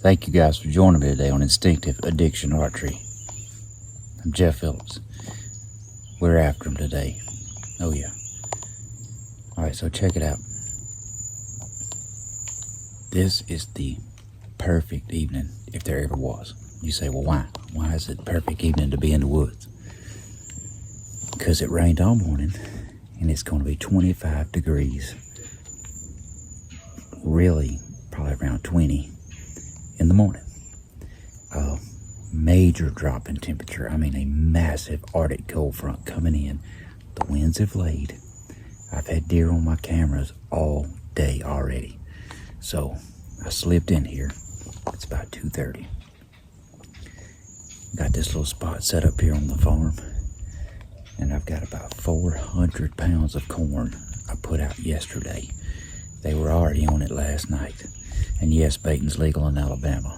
Thank you guys for joining me today on Instinctive Addiction Archery. I'm Jeff Phillips. We're after him today. Oh yeah. Alright, so check it out. This is the perfect evening, if there ever was. You say, well, why? Why is it the perfect evening to be in the woods? Because it rained all morning, and it's going to be 25 degrees. Really, probably around 20 in the morning. Major drop in temperature. I mean, a massive Arctic cold front coming in. The winds have laid. I've had deer on my cameras all day already. So I slipped in here. It's about 2:30. Got this little spot set up here on the farm, and I've got about 400 pounds of corn I put out yesterday. They were already on it last night. And yes, baiting's legal in Alabama.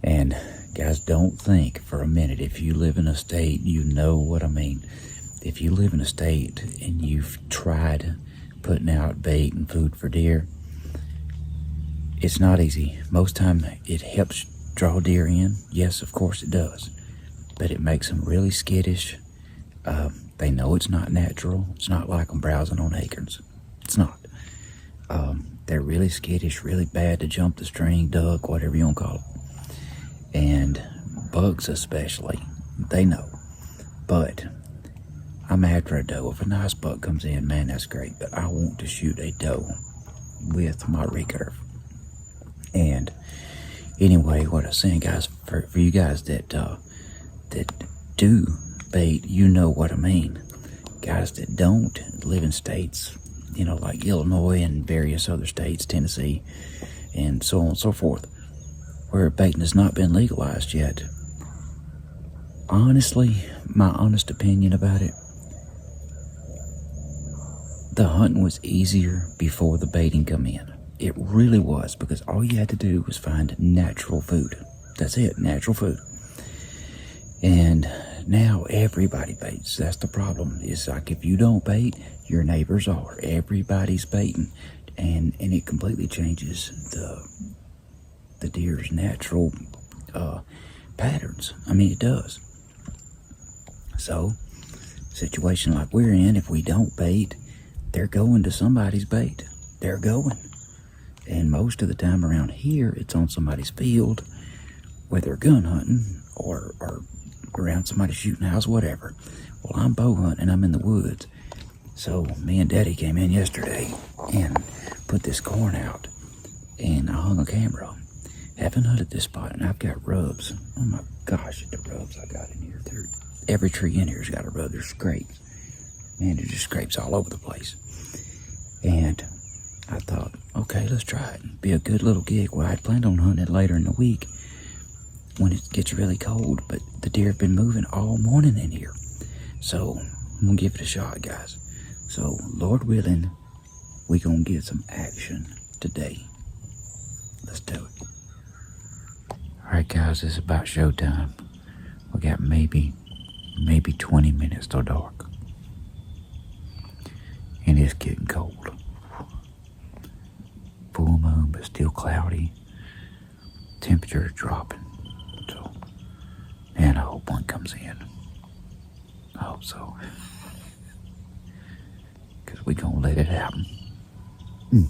And guys, don't think for a minute, if you live in a state, you know what I mean. If you live in a state and you've tried putting out bait and food for deer, it's not easy. Most time it helps draw deer in. Yes, of course it does. But it makes them really skittish. They know it's not natural. It's not like them browsing on acorns. It's not. They're really skittish, really bad to jump the string, duck, whatever you want to call it. And bugs especially, they know. But I'm after a doe. If a nice buck comes in, man, that's great. But I want to shoot a doe with my recurve. And anyway, what I was saying, guys, for you guys that do bait, you know what I mean. Guys that don't live in states, you know, like Illinois and various other states, Tennessee, and so on and so forth, where baiting has not been legalized yet. Honestly, my honest opinion about it, the hunting was easier before the baiting come in. It really was, because all you had to do was find natural food. That's it, natural food. And now everybody baits. That's the problem. It's like if you don't bait, your neighbors are. Everybody's baiting. And it completely changes the deer's natural patterns. I mean, it does. So, situation like we're in, if we don't bait, they're going to somebody's bait. They're going. And most of the time around here, it's on somebody's field, whether gun hunting or around somebody's shooting house, whatever. Well, I'm bow hunting, I'm in the woods. So me and Daddy came in yesterday and put this corn out, and I hung a camera. Haven't hunted this spot, and I've got rubs. Oh my gosh, the rubs I got in here. Every tree in here's got a rub. There's scrapes. Man, there's just scrapes all over the place. And I thought, okay, let's try it. Be a good little gig. Well, I'd planned on hunting it later in the week when it gets really cold, but the deer have been moving all morning in here. So I'm gonna give it a shot, guys. So Lord willing, we gonna get some action today. Let's do it. Alright guys, it's about showtime. We got maybe 20 minutes till dark. And it's getting cold. Full moon, but still cloudy. Temperature is dropping. So, and I hope one comes in. I hope so. Because we gonna let it happen. Man.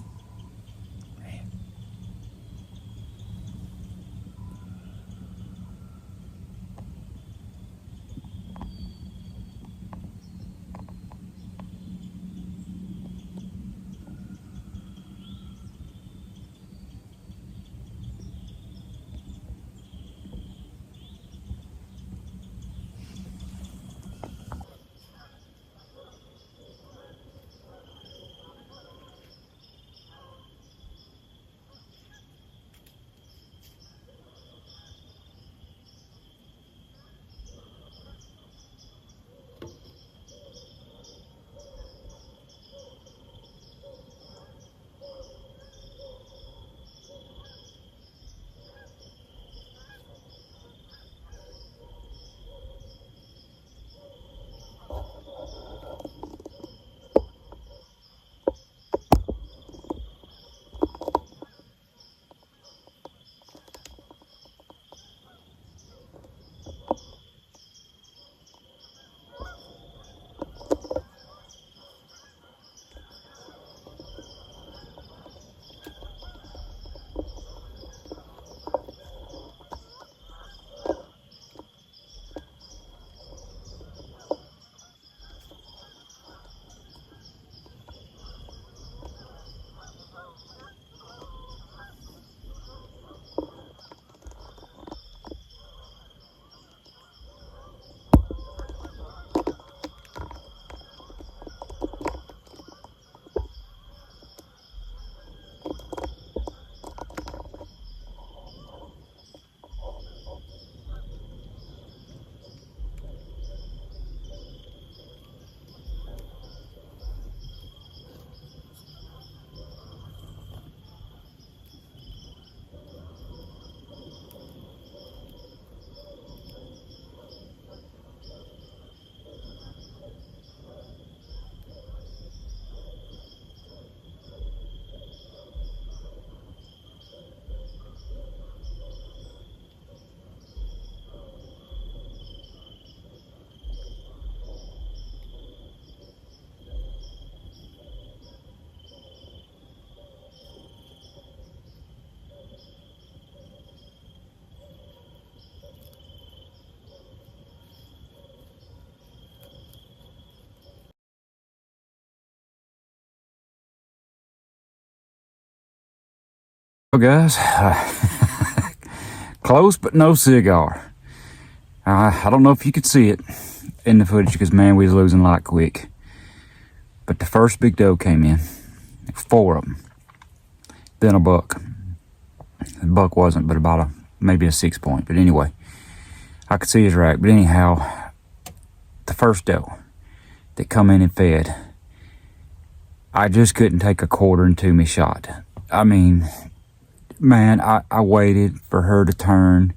Well, guys, close but no cigar. I don't know if you could see it in the footage because, man, we was losing light quick. But the first big doe came in, 4 of them. Then a buck. The buck wasn't, but about maybe a 6 point. But anyway, I could see his rack. But anyhow, the first doe that come in and fed, I just couldn't take a quarter into me shot. I mean, man, I waited for her to turn.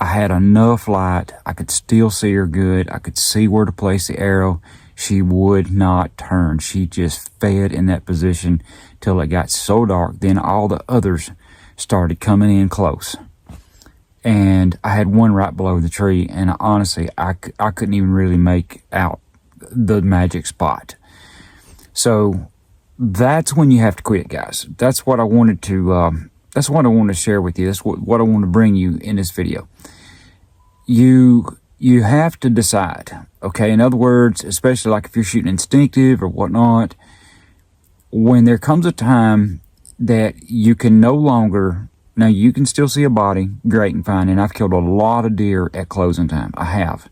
I had enough light. I could still see her good. I could see where to place the arrow. She would not turn. She just fed in that position till it got so dark. Then all the others started coming in close. And I had one right below the tree. And honestly, I couldn't even really make out the magic spot. So that's when you have to quit, guys. That's what I wanted to share with you. That's what I want to bring you in this video. You have to decide, okay? In other words, especially like if you're shooting instinctive or whatnot, when there comes a time that you can no longer, now you can still see a body, great and fine, and I've killed a lot of deer at closing time. I have.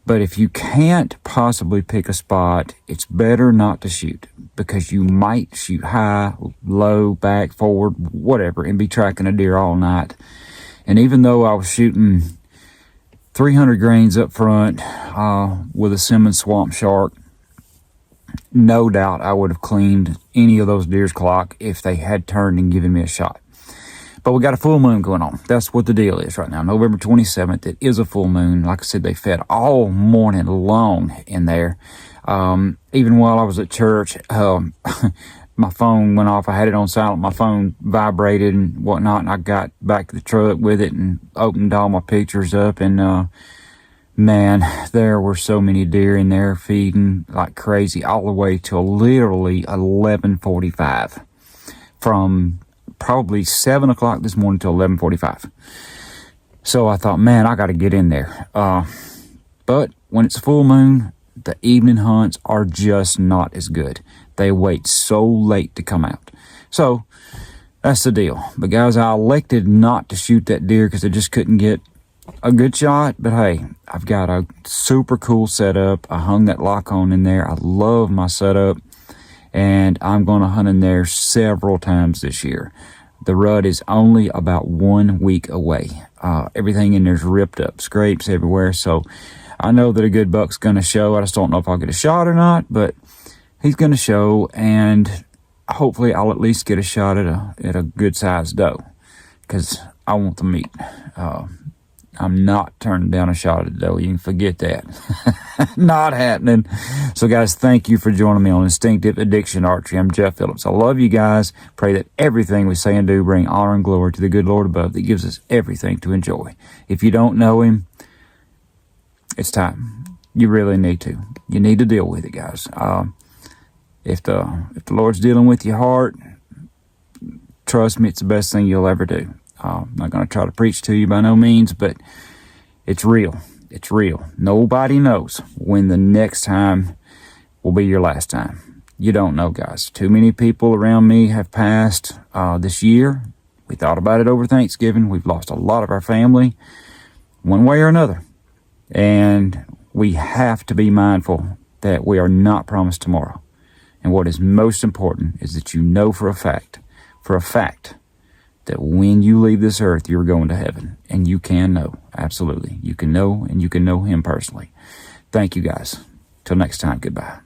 But if you can't possibly pick a spot, it's better not to shoot, because you might shoot high, low, back, forward, whatever, and be tracking a deer all night. And even though I was shooting 300 grains up front with a Simmons Swamp Shark, no doubt I would have cleaned any of those deer's clock if they had turned and given me a shot. But we got a full moon going on. That's what the deal is right now. November 27th, it is a full moon. Like I said, they fed all morning long in there. Even while I was at church, my phone went off. I had it on silent. My phone vibrated and whatnot, and I got back to the truck with it and opened all my pictures up. And man, there were so many deer in there feeding like crazy all the way till literally 11:45, from probably 7 o'clock this morning till 11:45. So I thought, man, I got to get in there. But when it's a full moon, the evening hunts are just not as good. They wait so late to come out. So that's the deal. But guys, I elected not to shoot that deer because I just couldn't get a good shot. But hey, I've got a super cool setup. I hung that lock on in there. I love my setup. And I'm going to hunt in there several times this year. The rut is only about 1 week away. Everything in there's ripped up, scrapes everywhere. So I know that a good buck's going to show. I just don't know if I'll get a shot or not, but he's going to show, and hopefully I'll at least get a shot at a good sized doe, because I want the meat. I'm not turning down a shot at a doe. You can forget that. Not happening. So guys, thank you for joining me on Instinctive Addiction Archery. I'm Jeff Phillips. I love you guys. Pray that everything we say and do bring honor and glory to the good Lord above that gives us everything to enjoy. If you don't know him, it's time. You really need to. You need to deal with it, guys. If the Lord's dealing with your heart, trust me, it's the best thing you'll ever do. I'm not going to try to preach to you by no means, but it's real. It's real. Nobody knows when the next time will be your last time. You don't know, guys. Too many people around me have passed this year. We thought about it over Thanksgiving. We've lost a lot of our family, one way or another. And we have to be mindful that we are not promised tomorrow. And what is most important is that you know for a fact, that when you leave this earth, you're going to heaven. And you can know. Absolutely. You can know, and you can know him personally. Thank you, guys. Till next time, goodbye.